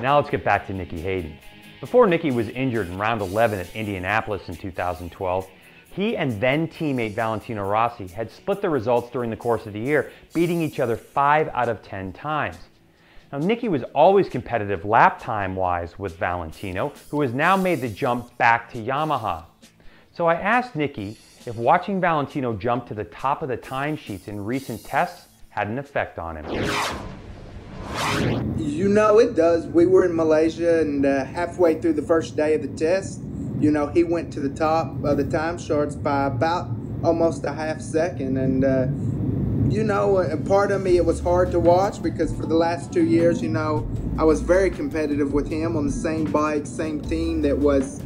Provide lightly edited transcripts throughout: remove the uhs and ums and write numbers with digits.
Now let's get back to Nicky Hayden. Before Nicky was injured in round 11 at Indianapolis in 2012, he and then teammate Valentino Rossi had split the results during the course of the year, beating each other 5 out of 10 times. Now, Nicky was always competitive lap time-wise with Valentino, who has now made the jump back to Yamaha. So I asked Nicky if watching Valentino jump to the top of the timesheets in recent tests had an effect on him. You know it does. We were in Malaysia, and halfway through the first day of the test, you know, he went to the top of the time charts by about almost a half second. And, you know, part of me, it was hard to watch because for the last 2 years, you know, I was very competitive with him on the same bike, same team that was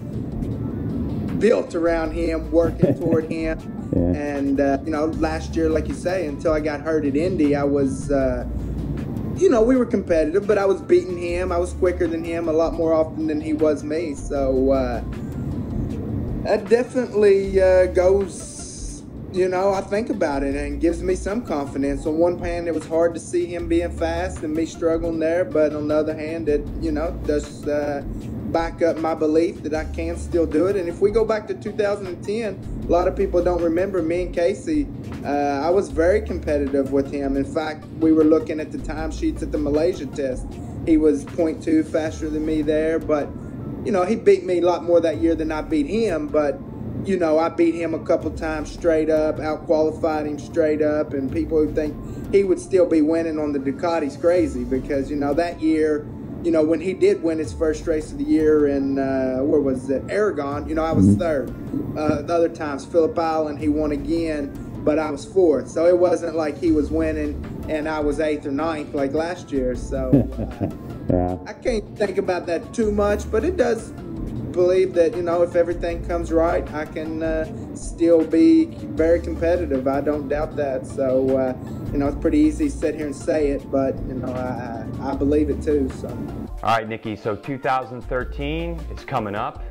built around him, working toward him. Yeah. And, you know, last year, like you say, until I got hurt at Indy, I was, you know, we were competitive, but I was beating him. I was quicker than him a lot more often than he was me. So that definitely goes, you know, I think about it and gives me some confidence. On one hand, it was hard to see him being fast and me struggling there, but on the other hand, it, you know, does back up my belief that I can still do it. And if we go back to 2010, a lot of people don't remember me and Casey. I was very competitive with him. In fact, we were looking at the timesheets at the Malaysia test. He was 0.2 faster than me there, but, you know, he beat me a lot more that year than I beat him. But, you know, I beat him a couple times straight up, out-qualified him straight up, and people who think he would still be winning on the Ducati's crazy because, you know, that year, you know, when he did win his first race of the year in, where was it, Aragon, you know, I was third. The other times, Phillip Island, he won again, but I was fourth. So it wasn't like he was winning and I was 8th or 9th like last year. So yeah. I can't think about that too much, but it does believe that, you know, if everything comes right, I can still be very competitive. I don't doubt that. So, you know, it's pretty easy to sit here and say it, but, you know, I believe it too. So. All right, Nicky, so 2013 is coming up.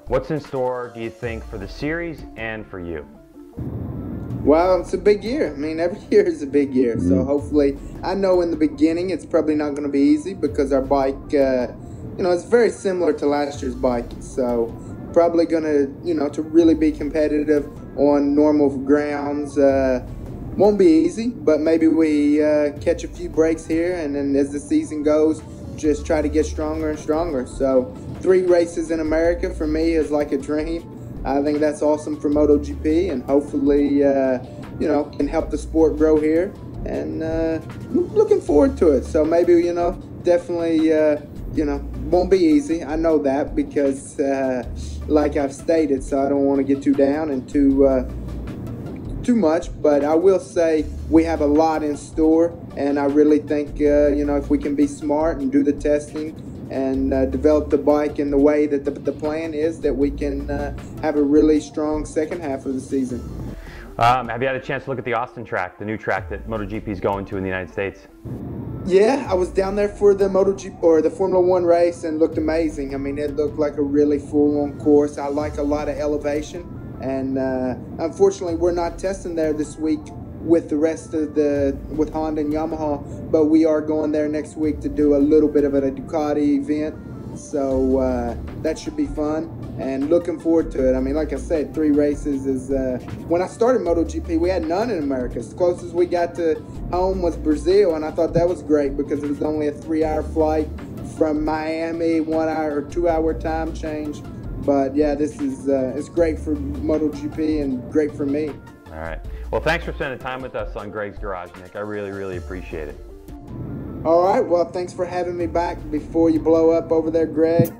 What's in store, do you think, for the series and for you? Well, it's a big year. I mean, every year is a big year. So hopefully, I know in the beginning it's probably not going to be easy because our bike, you know, it's very similar to last year's bike. So probably going to, you know, to really be competitive on normal grounds won't be easy, but maybe we catch a few breaks here, and then as the season goes, just try to get stronger and stronger. So 3 races in America for me is like a dream. I think that's awesome for MotoGP, and hopefully, you know, can help the sport grow here. And looking forward to it. So maybe, you know, definitely, you know, won't be easy. I know that because, like I've stated, so I don't want to get too down and too much. But I will say we have a lot in store, and I really think, you know, if we can be smart and do the testing and develop the bike in the way that the plan is, that we can have a really strong second half of the season. Have you had a chance to look at the Austin track, the new track that MotoGP is going to in the United States? Yeah, I was down there for the MotoGP or the Formula One race and looked amazing. I mean, it looked like a really full-on course. I like a lot of elevation, and unfortunately, we're not testing there this week with the rest of with Honda and Yamaha, but we are going there next week to do a little bit of a Ducati event. So that should be fun, and looking forward to it. I mean, like I said, 3 races is, when I started MotoGP, we had none in America. The closest we got to home was Brazil, and I thought that was great because it was only a 3-hour flight from Miami, 1 hour or 2-hour time change. But yeah, this is, it's great for MotoGP and great for me. All right. Well, thanks for spending time with us on Greg's Garage, Nick. I really, really appreciate it. All right. Well, thanks for having me back before you blow up over there, Greg.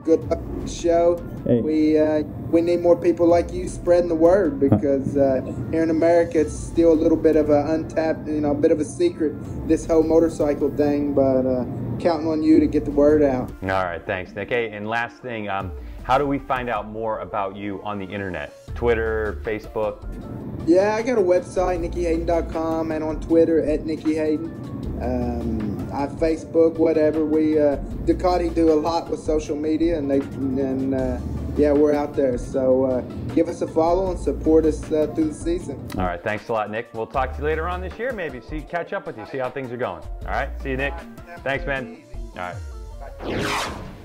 Good luck with the show. Hey. We need more people like you spreading the word because here in America, it's still a little bit of an untapped, you know, a bit of a secret, this whole motorcycle thing, but counting on you to get the word out. All right. Thanks, Nick. Hey, and last thing, how do we find out more about you on the internet? Twitter, Facebook? Yeah, I got a website, nickyhayden.com, and on Twitter at Nicky Hayden. I have Facebook, whatever. We Ducati do a lot with social media, and yeah, we're out there. So give us a follow and support us through the season. All right, thanks a lot, Nick. We'll talk to you later on this year, maybe. Catch up with you, see how things are going. All right, see you, Nick. Thanks, man. All right.